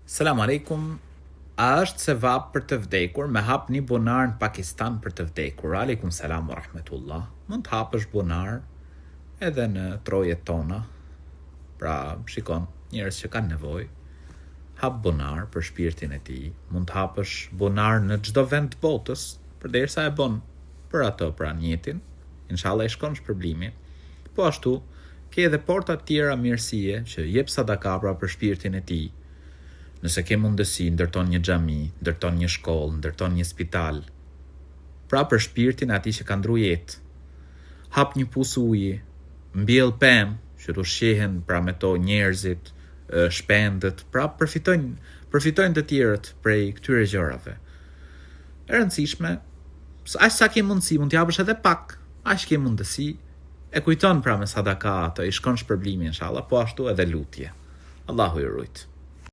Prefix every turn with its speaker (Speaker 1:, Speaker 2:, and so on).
Speaker 1: Selam aleikum. A është se vap për të vdekur me hap një bunar në Pakistan për të vdekur? Aleikum selam wa rahmetullah. Mund të hapësh bunar edhe në trojet tona. Pra, shikon, njerëz që kanë nevojë, hap bunar për shpirtin e tij. Mund të hapësh bunar në çdo vend të botës, përderisa e bën për ato pra njëtin. Inshallah e shkon shpërblimin. Po ashtu, ke edhe porta të tjera mirësie që jep sadaka pra për shpirtin e tij. Nëse ke mundësi, ndërton një xhami, ndërton një shkollë, ndërton një spital. Pra për shpirtin e atij që ka ndru jetë. Hap një pusë uji, mbjell pemë, që ushqehen pra me to njerëzit, shpendët, pra përfitojnë të tjerët prej këtyre gjërave. E rëndësishme, aq sa ke mundësi, mund t'japësh edhe pak, aq ke mundësi, e kujton pra me sadaka ato, i shkon shpërblimi inshallah, po ashtu edhe lutje. Allahu ju rujt.